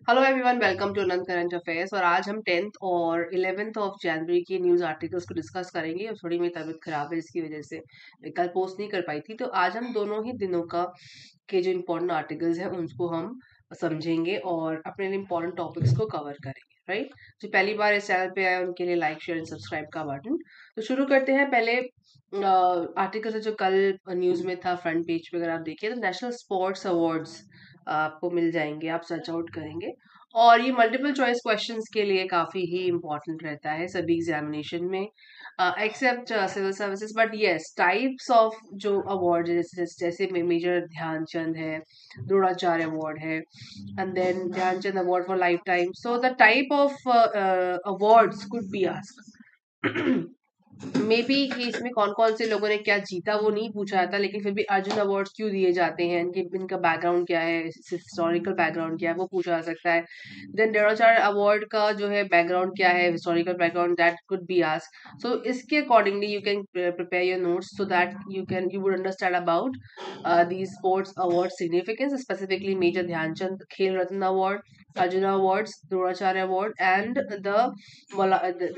Hello everyone, welcome to Anant current affairs. और आज हम 10th और 11th ऑफ जनवरी की न्यूज़ आर्टिकल्स को डिस्कस करेंगे। और थोड़ी मेरी तबीयत खराब है, इसकी वजह से मैं कल पोस्ट नहीं कर पाई थी। तो आज हम दोनों ही दिनों का के जो इम्पोर्टेंट आर्टिकल्स हैं उनको हम समझेंगे और अपने इम्पोर्टेंट टॉपिक्स को कवर करेंगे। राइट, जो पहली बार इस चैनल पे आए उनके लिए लाइक शेयर एंड सब्सक्राइब का बटन। तो शुरू करते हैं। पहले आर्टिकल है जो कल न्यूज़ में था फ्रंट पेज पे, अगर आप देखिए तो नेशनल स्पोर्ट्स अवार्ड्स आपको मिल जाएंगे, आप सर्च आउट करेंगे। और ये मल्टीपल चॉइस क्वेश्चंस के लिए काफी ही इम्पोर्टेंट रहता है सभी एग्जामिनेशन में, except civil services. But yes, types of जो अवार्ड जैसे मेजर ध्यानचंद है, द्रोणाचार्य अवार्ड है, and then Dhyan Chand award for lifetime. So the type of awards could be asked. Maybe कि इसमें कौन कौन से लोगों ने क्या जीता वो नहीं पूछा जाता, लेकिन फिर भी अर्जुन अवार्ड्स क्यों दिए जाते हैं, इनका बैकग्राउंड क्या है, हिस्टोरिकल बैकग्राउंड क्या है, वो पूछा जा सकता है। देन द्रोणाचार्य अवार्ड का जो है बैकग्राउंड क्या है, historical background, that could be asked. So इसके accordingly you can prepare your notes so that you would understand about these sports award significance, specifically Major Dhyanchand Khel Ratna Award, Arjuna Awards, Dronacharya Award, and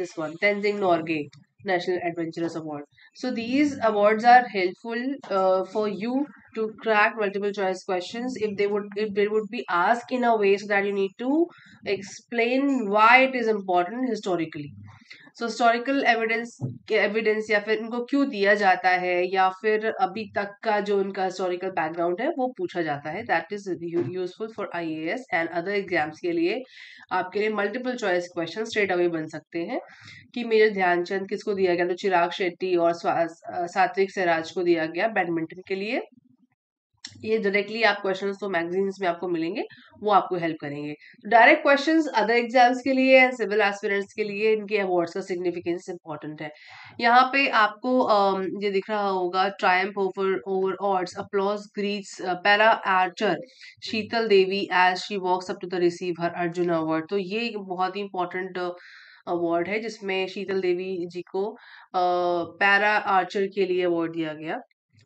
this one Tenzing Norgay National Adventurous Award. So these awards are helpful for you to crack multiple choice questions if they would be asked in a way so that you need to explain why it is important historically. So historical evidence या फिर इनको क्यों दिया जाता है, या फिर अभी तक का जो उनका हिस्टोरिकल बैकग्राउंड है वो पूछा जाता है। That is useful for IAS and other exams के लिए। आपके लिए multiple choice question straight away बन सकते हैं कि मेजर ध्यानचंद किसको दिया गया, तो चिराग शेट्टी और सात्विक सिराज को दिया गया बैडमिंटन के लिए। ये डायरेक्टली आप क्वेश्चंस तो मैगजीन्स में आपको मिलेंगे, वो आपको हेल्प करेंगे। डायरेक्ट क्वेश्चंस अदर एग्जाम्स के लिए एंड सिविल एस्पिरेंट्स के लिए इनके अवार्ड्स का सिग्निफिकेंस इंपॉर्टेंट है। यहाँ पे आपको ये दिख रहा होगा, triumph over over odds, applause greets para archer Sheetal Devi as she walks up to the receive her Arjuna award. तो ये एक बहुत ही इंपॉर्टेंट अवार्ड है जिसमें शीतल देवी जी को पैरा आर्चर के लिए अवार्ड दिया गया।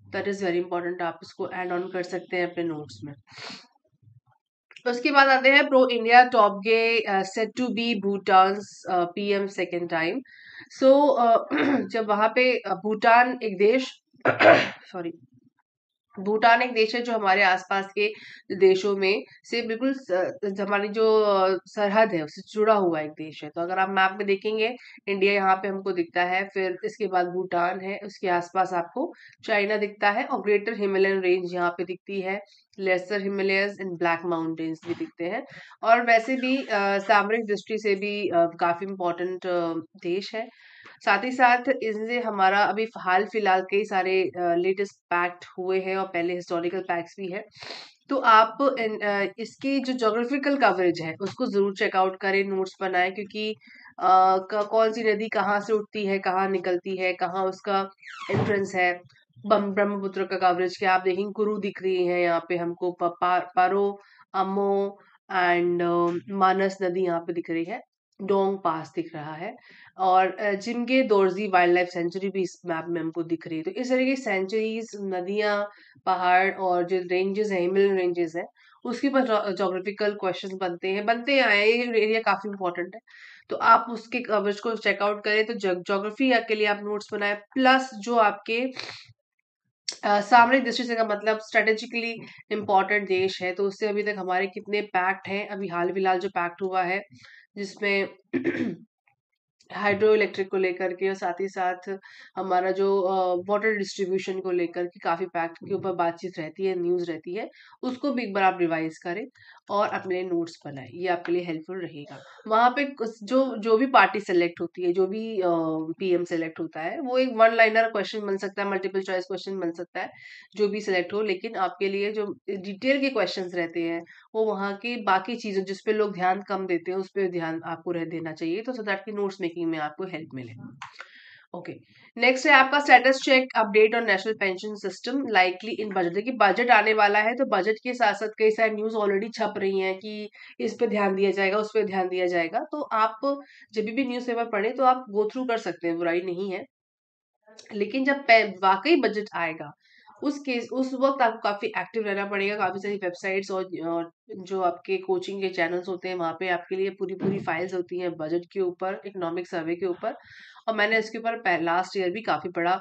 दैट इज वेरी इंपॉर्टेंट, आप इसको ऐड ऑन कर सकते हैं अपने नोट्स में। उसके बाद आते हैं pro India Tobgay set to be Bhutan PM second time. So जब वहां पे भूटान एक देश सॉरी भूटान एक देश है जो हमारे आसपास के देशों में से बिल्कुल हमारी जो सरहद है उससे जुड़ा हुआ एक देश है। तो अगर आप मैप में देखेंगे, इंडिया यहाँ पे हमको दिखता है, फिर इसके बाद भूटान है, उसके आसपास आपको चाइना दिखता है, और ग्रेटर हिमालयन रेंज यहाँ पे दिखती है, lesser Himalayas and black mountains भी दिखते हैं। और वैसे भी सामरिक दृष्टि से भी काफी इम्पोर्टेंट देश है। साथ ही साथ इनसे हमारा अभी हाल फिलहाल कई सारे लेटेस्ट पैक्ट हुए हैं और पहले हिस्टोरिकल पैक्ट्स भी है। तो आप इसकी जो जोग्राफिकल कवरेज है उसको जरूर चेकआउट करें, नोट्स बनाएं, क्योंकि कौन सी नदी कहाँ से उठती है, कहाँ निकलती है, कहाँ उसका एंट्रेंस है। ब्रह्मपुत्र का कवरेज क्या, आप देखेंगे कुरु दिख रही है यहाँ पे हमको, पारो, अमो एंड मानस नदी यहाँ पे दिख रही है, डोंग पास दिख रहा है, और जिनके दोरजी वाइल्ड लाइफ सेंचुरी भी इस मैप में हमको दिख रही है। तो इस तरह की सेंचुरीज, नदियां, पहाड़ और जो रेंजेस हैं, हिमालयन रेंजेस हैं, उसके पर जोग्राफिकल क्वेश्चन बनते आए हैं। ये एरिया काफी इंपॉर्टेंट है, तो आप उसके कवरेज को चेकआउट करें। तो जोग्राफी के लिए आप नोट्स बनाए, प्लस जो आपके सामरिक दृष्टि से का मतलब स्ट्रेटेजिकली इम्पोर्टेंट देश है, तो उससे अभी तक हमारे कितने पैक्ट हैं। अभी हाल फिलहाल जो पैक्ट हुआ है जिसमें हाइड्रो इलेक्ट्रिक को लेकर के, और साथ ही साथ हमारा जो वाटर डिस्ट्रीब्यूशन को लेकर के काफी पैक्ट के ऊपर बातचीत रहती है, न्यूज रहती है, उसको भी एक बार आप रिवाइज करें और अपने नोट्स बनाएं, ये आपके लिए हेल्पफुल रहेगा। वहां पे जो जो भी पार्टी सेलेक्ट होती है, जो भी पीएम सेलेक्ट होता है, वो एक वन लाइनर क्वेश्चन बन सकता है, मल्टीपल चॉइस क्वेश्चन बन सकता है, जो भी सिलेक्ट हो। लेकिन आपके लिए जो डिटेल के क्वेश्चन रहते हैं, वो वहाँ की बाकी चीजों जिस पे लोग ध्यान कम देते हैं उस पे ध्यान आपको रह देना चाहिए, तो सो दैट की नोट्स मेकिंग में आपको हेल्प मिले। ओके, नेक्स्ट है आपका status check update on national pension system likely in budget. देखिए बजट आने वाला है, तो बजट के साथ साथ कई सारी न्यूज ऑलरेडी छप रही हैं कि इस पे ध्यान दिया जाएगा, उस पे ध्यान दिया जाएगा। तो आप जब भी न्यूज पेपर पढ़े तो आप गो थ्रू कर सकते हैं, बुराई नहीं है। लेकिन जब वाकई बजट आएगा उस वक्त आपको काफी एक्टिव रहना पड़ेगा। काफी सारी वेबसाइट्स और जो आपके कोचिंग के चैनल्स होते हैं, वहां पे आपके लिए पूरी पूरी फाइल्स होती हैं बजट के ऊपर, इकोनॉमिक सर्वे के ऊपर। और मैंने इसके ऊपर लास्ट ईयर भी काफी बड़ा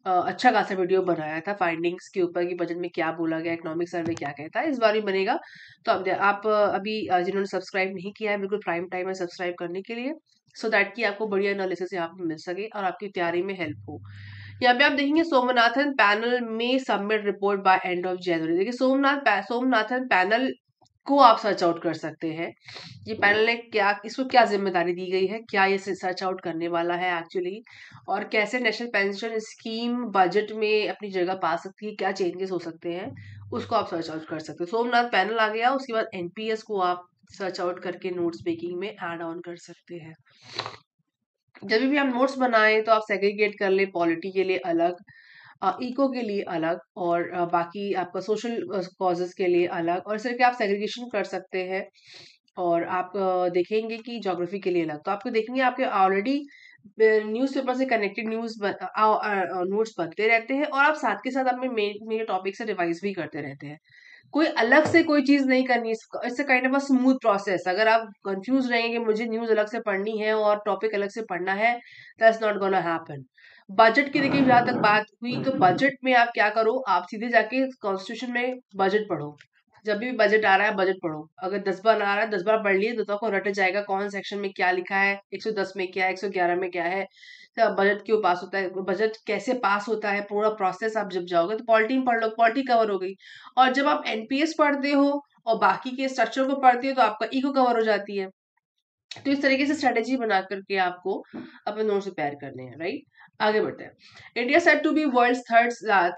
अच्छा खासा वीडियो बनाया था फाइंडिंग्स के ऊपर कि बजट में क्या बोला गया, इकोनॉमिक सर्वे क्या कहता है। इस बार भी बनेगा। तो आप अभी जिन्होंने सब्सक्राइब नहीं किया है, बिल्कुल प्राइम टाइम है सब्सक्राइब करने के लिए, सो दैट कि आपको बढ़िया एनालिसिस यहाँ पे मिल सके और आपकी तैयारी में हेल्प हो। यहाँ पे आप देखेंगे सोमनाथन पैनल में submit report by end of January. देखिए सोमनाथन पैनल को आप सर्च आउट कर सकते हैं। ये पैनल ने क्या, इसको क्या जिम्मेदारी दी गई है, क्या ये सर्च आउट करने वाला है एक्चुअली, और कैसे नेशनल पेंशन स्कीम बजट में अपनी जगह पा सकती है, क्या चेंजेस हो सकते हैं, उसको आप सर्च आउट कर सकते हो। सोमनाथ पैनल आ गया, उसके बाद एनपीएस को आप सर्च आउट करके नोट्स मेकिंग में ऐड ऑन कर सकते हैं। जब भी आप नोट्स बनाएं तो आप सेग्रीगेट कर ले, पॉलिटी के लिए अलग, इको के लिए अलग, और बाकी आपका सोशल कॉजेस के लिए अलग, और इस तरह के आप सेग्रीगेशन कर सकते हैं। और आप देखेंगे कि ज्योग्राफी के लिए अलग, तो आपको देखेंगे आपके ऑलरेडी न्यूज़पेपर से कनेक्टेड नोट्स बनते रहते हैं, और आप साथ के साथ अपने मेन टॉपिक से रिवाइज भी करते रहते हैं। कोई अलग से कोई चीज नहीं करनी, it's kind of a smooth process. अगर आप कंफ्यूज रहेंगे मुझे न्यूज अलग से पढ़नी है और टॉपिक अलग से पढ़ना है, that's not gonna happen. Budget की देखिए जहां तक बात हुई, तो बजट में आप क्या करो, आप सीधे जाके कॉन्स्टिट्यूशन में बजट पढ़ो। जब भी बजट आ रहा है बजट पढ़ो। अगर 10 बार आ रहा है 10 बार पढ़ लिए तो आपको रट जाएगा कौन सेक्शन में क्या लिखा है, 110 में क्या है, 111 में क्या है, तो बजट क्यों पास होता है, बजट कैसे पास होता है, पूरा प्रोसेस आप जब जाओगे तो पॉलिटी में पढ़ लो, पॉलिटी कवर हो गई। और जब आप एनपीएस पढ़ते हो और बाकी के स्ट्रक्चर को पढ़ते हो तो आपका इको कवर हो जाती है। तो इस तरीके से स्ट्रेटेजी बना करके आपको अपने नोट्स प्रिपेयर करने हैं, राइट। आगे बढ़ते हैं। India set to be world's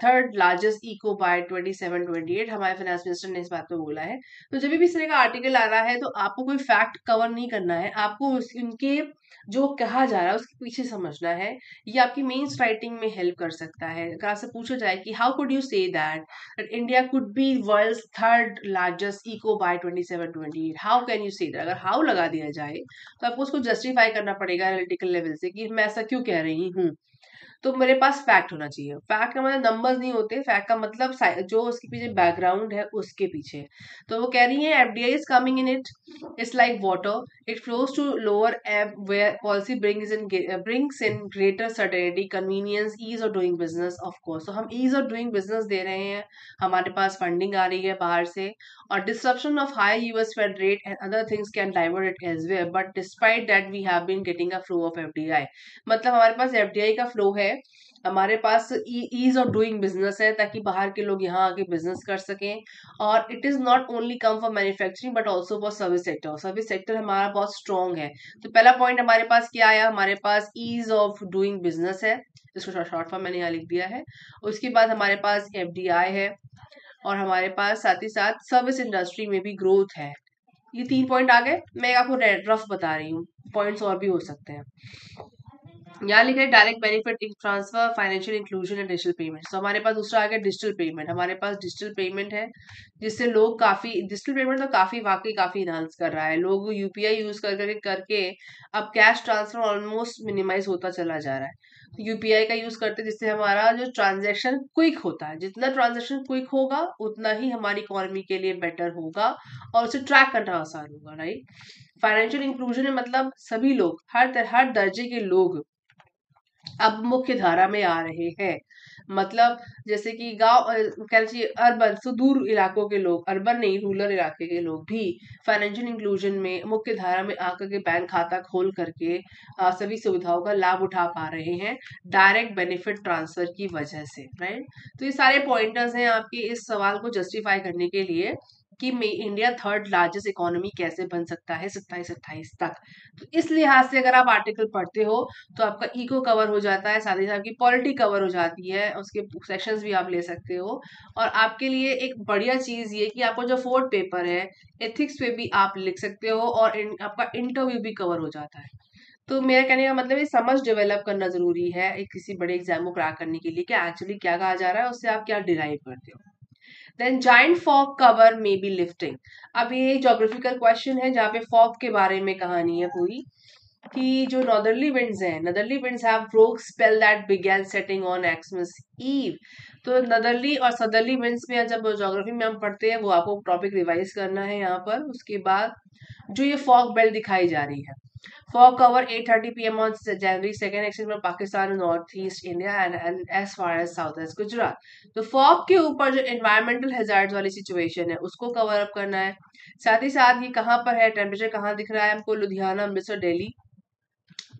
third largest eco by 27-28, हमारे फाइनेंस मिनिस्टर ने इस बात पे बोला है। तो जब भी इस तरह का आर्टिकल आ रहा है तो आपको कोई फैक्ट कवर नहीं करना है, आपको उनके जो कहा जा रहा है उसके पीछे समझना है। ये आपकी मेंस राइटिंग में हेल्प कर सकता है। अगर आपसे पूछा जाए कि how could you say that India could be world's third largest eco by 27-28, how can you say that, अगर हाउ लगा दिया जाए तो आपको उसको जस्टिफाई करना पड़ेगा एनालिटिकल लेवल से कि मैं ऐसा क्यों कह रही हूँ। तो मेरे पास फैक्ट होना चाहिए। फैक्ट का मतलब नंबर्स नहीं होते, फैक्ट का मतलब जो उसके पीछे बैकग्राउंड है उसके पीछे। तो वो कह रही है FDI is coming in it's like water, it flows to lower ebb where policy brings in greater certainty, convenience, ease of doing business. Of course तो हम ईज ऑफ डूइंग बिजनेस दे रहे हैं, हमारे पास फंडिंग आ रही है बाहर से, और disruption of high US Fed rate and other things can divert it elsewhere, but despite that we have been getting a flow of FDI. मतलब हमारे पास एफडीआई का फ्लो है, हमारे पास ईज ऑफ डूइंग बिजनेस है, ताकि बाहर के लोग यहाँ आके बिजनेस कर सकें। और it is not only come for manufacturing but also for service sector, service sector हमारा बहुत स्ट्रॉन्ग है। तो पहला पॉइंट हमारे पास क्या आया, हमारे पास ईज ऑफ डूइंग बिजनेस है, इसको शॉर्ट फॉर्म मैंने यहाँ लिख दिया है। उसके बाद हमारे पास एफडीआई है, और हमारे पास साथ ही साथ सर्विस इंडस्ट्री में भी ग्रोथ है। ये 3 पॉइंट आ गए, मैं आपको रफ बता रही हूँ, पॉइंट्स और भी हो सकते हैं। यहाँ लिखा है direct benefit transfer, financial inclusion and digital payment. तो हमारे पास दूसरा आ गया डिजिटल पेमेंट। हमारे पास डिजिटल पेमेंट है जिससे लोग काफी, डिजिटल पेमेंट तो काफी वाकई काफी इनहांस कर रहा है, लोग यूपीआई यूज करके अब कैश ट्रांसफर ऑलमोस्ट मिनिमाइज होता चला जा रहा है। तो यूपीआई का यूज करते जिससे हमारा जो ट्रांजेक्शन क्विक होता है, जितना ट्रांजेक्शन क्विक होगा उतना ही हमारी इकोनॉमी के लिए बेटर होगा और उसे ट्रैक करना आसान होगा, राइट। फाइनेंशियल इंक्लूजन में मतलब सभी लोग, हर दर्जे के लोग अब मुख्य धारा में आ रहे हैं। मतलब जैसे कि गांव, कह लीजिए अर्बन, सुदूर इलाकों के लोग, अर्बन नहीं रूरल इलाके के लोग भी फाइनेंशियल इंक्लूजन में मुख्य धारा में आकर के बैंक खाता खोल करके सभी सुविधाओं का लाभ उठा पा रहे हैं डायरेक्ट बेनिफिट ट्रांसफर की वजह से, राइट। तो ये सारे पॉइंटर्स हैं आपके इस सवाल को जस्टिफाई करने के लिए कि इंडिया थर्ड लार्जेस्ट इकोनॉमी कैसे बन सकता है 27-28 तक। तो इस लिहाज से अगर आप आर्टिकल पढ़ते हो तो आपका इको कवर हो जाता है, साथ ही साथ आपकी पॉलिटी कवर हो जाती है, उसके सेक्शंस भी आप ले सकते हो। और आपके लिए एक बढ़िया चीज ये कि आपका जो फोर्थ पेपर है एथिक्स पे भी आप लिख सकते हो, और आपका इंटरव्यू भी कवर हो जाता है। तो मेरा कहने का मतलब ये समझ डेवलप करना जरूरी है एक किसी बड़े एग्जाम को क्रैक करने के लिए कि एक्चुअली क्या कहा जा रहा है, उससे आप क्या डिराइव करते हो। Then giant fog cover may be lifting. अब ये ज्योग्राफिकल क्वेश्चन है जहाँ पे फॉग के बारे में कहानी है पूरी। कि जो northerly winds have broke spell that began setting on Xmas Eve. तो नॉर्दर्ली और सदर्ली विंड्स में जब ज्योग्राफी में हम पढ़ते हैं वो आपको टॉपिक रिवाइज करना है यहाँ पर। उसके बाद जो ये फॉग बेल्ट दिखाई जा रही है, fog cover 8:30 p.m. on January 2nd extend from Pakistan north east India and as far as south as Gujarat. तो फॉग के ऊपर जो एनवायरमेंटल हैजार्ड्स वाली सिचुएशन है उसको कवर अप करना है। साथ ही साथ ये कहाँ पर है, टेम्परेचर कहाँ दिख रहा है हमको, लुधियाना, अमृतसर, दिल्ली,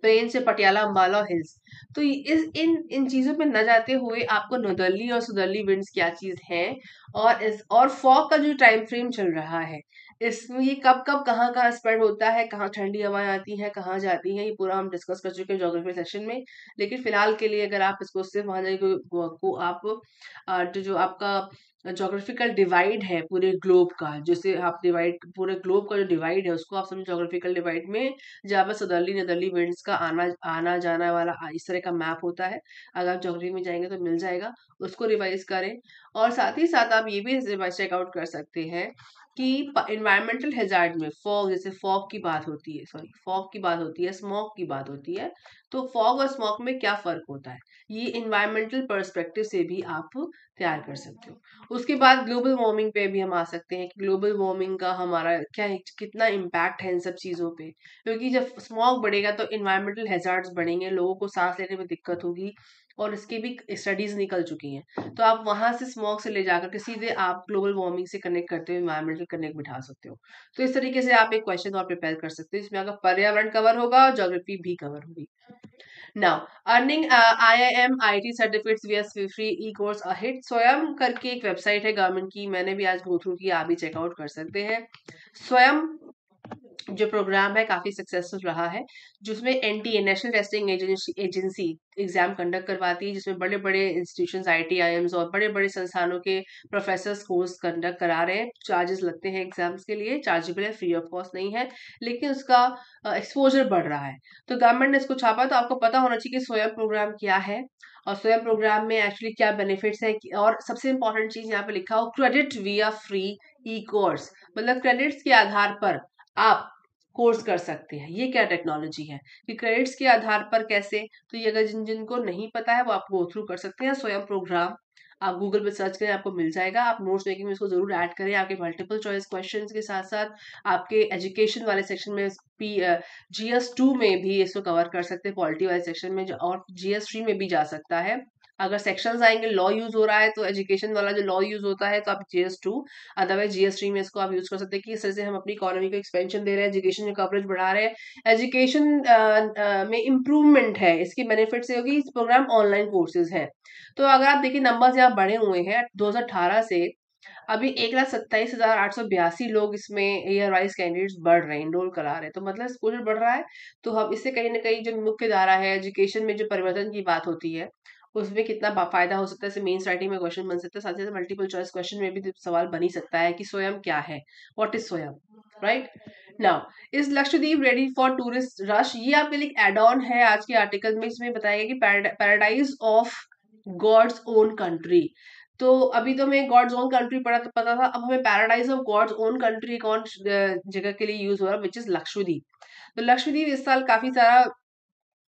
प्लेन से पटियाला, अम्बाला हिल्स। तो इस इन चीजों पे न जाते हुए आपको नॉर्दर्ली और सदर्ली विंड्स क्या चीज है, और फॉग का जो टाइम फ्रेम चल रहा है इसमें ये कब कब कहाँ कहाँ स्प्रेड होता है, कहाँ ठंडी हवाएं आती हैं, कहाँ जाती हैं, ये पूरा हम डिस्कस कर चुके हैं ज्योग्राफी सेक्शन में। लेकिन फिलहाल के लिए अगर आप इसको सिर्फ वहां जाए को आप जो आपका ज्योग्राफिकल डिवाइड है पूरे ग्लोब का, जैसे आप डिवाइड पूरे ग्लोब का जो डिवाइड है उसको आप समझ ज्योग्राफिकल डिवाइड में, जहाँ पर सदर्ली नदर्ली विंड्स का आना आना जाना वाला इस तरह का मैप होता है। अगर आप ज्योग्राफी में जाएंगे तो मिल जाएगा, उसको रिवाइज करें। और साथ ही साथ आप ये भी रिवाइज चेकआउट कर सकते हैं कि इन्वायरमेंटल हैजार्ड में फॉग, जैसे फॉग की बात होती है, सॉरी फॉग की बात होती है, स्मॉग की बात होती है, तो फॉग और स्मॉग में क्या फर्क होता है ये इन्वायरमेंटल पर्सपेक्टिव से भी आप तैयार कर सकते हो। उसके बाद ग्लोबल वार्मिंग पे भी हम आ सकते हैं कि ग्लोबल वार्मिंग का हमारा क्या कितना इम्पैक्ट है इन सब चीज़ों पे, क्योंकि जब स्मॉग बढ़ेगा तो इन्वायरमेंटल हैजार्ड्स बढ़ेंगे, लोगों को सांस लेने में दिक्कत होगी, और इसकी भी स्टडीज निकल चुकी हैं। तो आप वहां से स्मॉग से ले जाकर के सीधे आप ग्लोबल वार्मिंग से कनेक्ट करते हुए इन्वायरमेंटल कनेक्ट बिठा सकते हो। तो इस तरीके से आप एक क्वेश्चन और प्रिपेयर कर सकते हो जिसमें आपका पर्यावरण कवर होगा और ज्योग्राफी भी कवर होगी। Now earning IIM IT certificates via free e course अहिट स्वयं करके एक वेबसाइट है गवर्नमेंट की, मैंने भी आज गो थ्रू किया, आप भी चेकआउट कर सकते हैं। स्वयं जो प्रोग्राम है काफी सक्सेसफुल रहा है, जिसमें NTA national testing agency exam conduct करवाती है, जिसमें बड़े बड़े इंस्टीट्यूशंस IIMs और बड़े बड़े संस्थानों के प्रोफेसर्स कोर्स कंडक्ट करा रहे हैं। चार्जेस लगते हैं एग्जाम्स के लिए, चार्जेबल है, फ्री ऑफ कॉस्ट नहीं है, लेकिन उसका एक्सपोजर बढ़ रहा है। तो गवर्नमेंट ने इसको छापा, तो आपको पता होना चाहिए कि स्वयं प्रोग्राम क्या है और स्वयं प्रोग्राम में एक्चुअली क्या बेनिफिट्स है, और सबसे इंपॉर्टेंट चीज यहाँ पे लिखा हो क्रेडिट विया फ्री ई कोर्स, मतलब क्रेडिट्स के आधार पर आप कोर्स कर सकते हैं। ये क्या टेक्नोलॉजी है कि क्रेडिट्स के आधार पर कैसे, तो ये अगर जिनको नहीं पता है वो आप गो थ्रू कर सकते हैं। स्वयं प्रोग्राम आप गूगल पे सर्च करें, आपको मिल जाएगा। आप नोट्स मेकिंग में इसको जरूर ऐड करें, आपके मल्टीपल चॉइस क्वेश्चंस के साथ साथ आपके एजुकेशन वाले सेक्शन में GS2 में भी इसको कवर कर सकते हैं, पॉलिटी वाले सेक्शन में, और GS3 में भी जा सकता है। अगर सेक्शंस आएंगे लॉ यूज हो रहा है तो एजुकेशन वाला जो लॉ यूज होता है तो आप GS2, अदरवाइज GS3 में इसको आप यूज कर सकते हैं कि इस तरह से हम अपनी इकोनॉमी को एक्सपेंशन दे रहे हैं, एजुकेशन में कवरेज बढ़ा रहे हैं, एजुकेशन में इम्प्रूवमेंट है, इसकी बेनिफिट से होगी। इस प्रोग्राम ऑनलाइन कोर्सेज है। तो अगर आप देखिए नंबर्स यहाँ बढ़े हुए हैं 2018 से अभी 1,27,882 लोग इसमें ईयर वाइज कैंडिडेट्स बढ़ रहे हैं, इनरोल करा रहे हैं, तो मतलब एक्सपोजर बढ़ रहा है। तो हम इससे कहीं ना कहीं जो मुख्य धारा है एजुकेशन में जो परिवर्तन की बात होती है उसमें कितना फायदा हो सकता है, इससे मेंस राइटिंग में क्वेश्चन बन सकता है, साथ ही साथ मल्टीपल चॉइस क्वेश्चन में भी सवाल बन ही सकता है कि स्वयं क्या है, व्हाट इज स्वयं, right. Now is Lakshadweep ready for tourist rush, ये आपके लिए एड ऑन है आज के आर्टिकल में। इसमें बताया गया कि paradise of God's own country. तो अभी तो हमें गॉड्स ओन कंट्री पता था, अब हमें paradise of God's own country कौन जगह के लिए यूज हो रहा है, विच इज लक्षद्वीप। तो लक्षद्वीप इस साल काफी सारा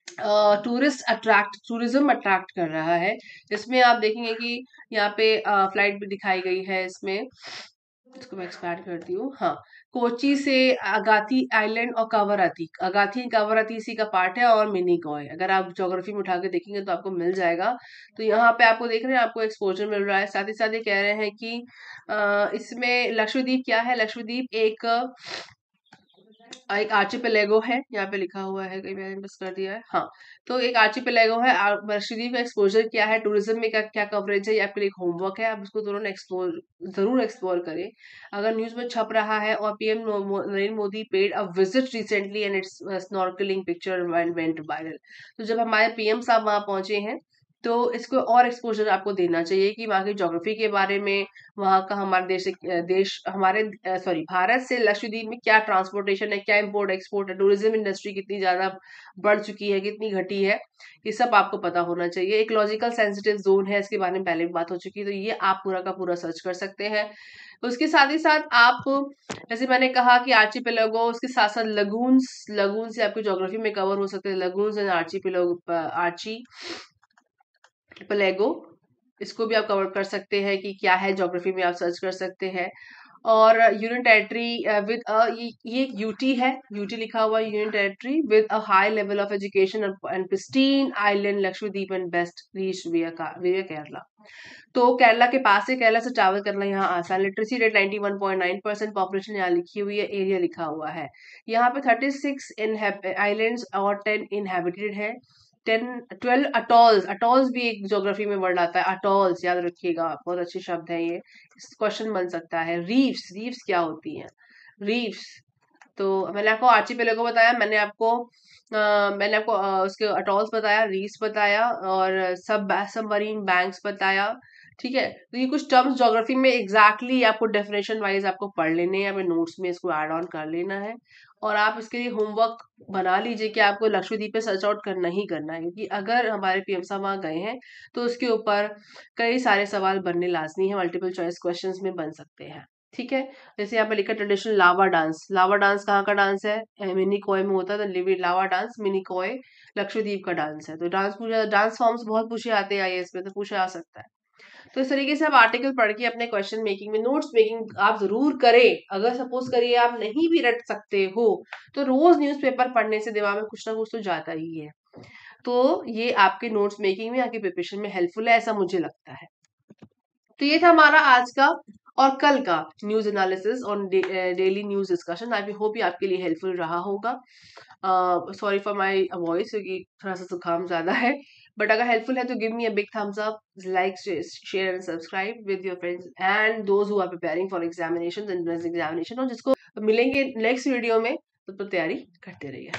टूरिज्म अट्रैक्ट कर रहा है। इसमें आप देखेंगे कि यहाँ पे फ्लाइट भी दिखाई गई है इसमें, इसको मैं एक्सपैंड करती हूँ। हाँ, कोची से अगाथी आइलैंड और कावराती, अगाथी कावराती इसी का पार्ट है, और मिनी गॉय अगर आप ज्योग्राफी में उठा के देखेंगे तो आपको मिल जाएगा। तो यहाँ पे आपको देख रहे हैं आपको एक्सपोजर मिल रहा है। साथ ही साथ ये कह रहे हैं कि इसमें लक्षद्वीप क्या है, लक्षद्वीप एक आर्चिपेलेगो है, यहाँ पे लिखा हुआ है, कहीं मैंने मिस कर दिया है, हाँ। तो एक आर्चिपेलेगो है। लक्षद्वीप का एक्सपोजर क्या है, टूरिज्म में क्या क्या कवरेज है, ये आपके लिए एक होमवर्क है, आप इसको जरूर एक्सप्लोर करें। अगर न्यूज में छप रहा है, और PM Narendra Modi paid a visit recently and it's snorkelling picture went viral. तो जब हमारे PM साहब वहां पहुंचे हैं तो इसको और एक्सपोजर आपको देना चाहिए कि वहाँ की ज्योग्राफी के बारे में, वहाँ का हमारे भारत से लक्षद्वीप में क्या ट्रांसपोर्टेशन है, क्या इम्पोर्ट एक्सपोर्ट है, टूरिज्म इंडस्ट्री कितनी ज्यादा बढ़ चुकी है, कितनी घटी है, ये सब आपको पता होना चाहिए। इकोलॉजिकल सेंसिटिव जोन है, इसके बारे में पहले भी बात हो चुकी है, तो ये आप पूरा का पूरा सर्च कर सकते हैं। उसके साथ ही साथ आप, जैसे मैंने कहा कि आर्चीपेलागो, उसके साथ साथ लगून्स, लगून से आपकी ज्योग्राफी में कवर हो सकते हैं, लगून्स एंड आर्चीपेलागो, इसको भी आप कवर कर सकते हैं कि क्या है, ज्योग्राफी में आप सर्च कर सकते हैं। और यूनियन टेरिटरी विद ये एक यूटी है, यूटी लिखा हुआ है, union territory with a high level of education and pristine island Lakshadweep and best reach विया केरला। तो केरला के पास है, केरला से ट्रैवल करना यहाँ आसान। लिटरेसी रेट 91.9%, पॉपुलेशन यहाँ लिखी हुई है, एरिया लिखा हुआ है। यहाँ पे 36 आइलैंड्स और 10 इनहेबिटेड है। 12 अटॉल्स, अटॉल्स भी एक ज्योग्राफी में वर्ड आता है, अटॉल्स याद रखिएगा, बहुत अच्छे शब्द है ये, क्वेश्चन बन सकता है। रीफ्स, रीफ्स क्या होती हैं, रीफ्स, तो मैंने आपको आर्चीपेलागो बताया, मैंने आपको उसके अटॉल्स बताया, रीफ्स बताया, और सबमरीन बैंक्स बताया। ठीक है, तो ये कुछ टर्म्स ज्योग्राफी में एग्जैक्टली आपको डेफिनेशन वाइज आपको पढ़ लेने हैं, अपने नोट्स में इसको ऐड ऑन कर लेना है, और आप इसके लिए होमवर्क बना लीजिए कि आपको लक्षद्वीप पे सर्च आउट करना ही करना है, क्योंकि अगर हमारे पीएम साहब वहाँ गए हैं तो उसके ऊपर कई सारे सवाल बनने लाजमी है, मल्टीपल चॉइस क्वेश्चंस में बन सकते हैं। ठीक है, जैसे यहाँ पे लिखा ट्रेडिशनल लावा डांस, लावा डांस कहाँ का डांस है, मिनी कोय में होता है, तो लिविड लावा डांस मिनी कोय लक्षद्वीप का डांस है। तो डांस फॉर्म्स बहुत पूछे आते हैं आईएएस में, तो पूछा आ सकता है। तो इस तरीके से आप आर्टिकल पढ़ के अपने क्वेश्चन मेकिंग में, नोट्स मेकिंग आप जरूर करें। अगर सपोज करिए आप नहीं भी रट सकते हो, तो रोज न्यूज़पेपर पढ़ने से दिमाग में कुछ ना कुछ तो जाता ही है, तो ये आपके नोट्स मेकिंग में, आपके प्रिपरेशन में हेल्पफुल है, ऐसा मुझे लगता है। तो ये था हमारा आज का और कल का news analysis on daily news discussion. I hope ये आपके लिए हेल्पफुल रहा होगा। सॉरी फॉर माय वॉइस, क्योंकि थोड़ा सा जुकाम ज्यादा है, बट अगर हेल्पफुल है तो give me a big thumbs up, like, share and subscribe with your friends and those who are preparing for examinations, entrance examination, और जिसको मिलेंगे नेक्स्ट वीडियो में, तो तैयारी करते रहिए।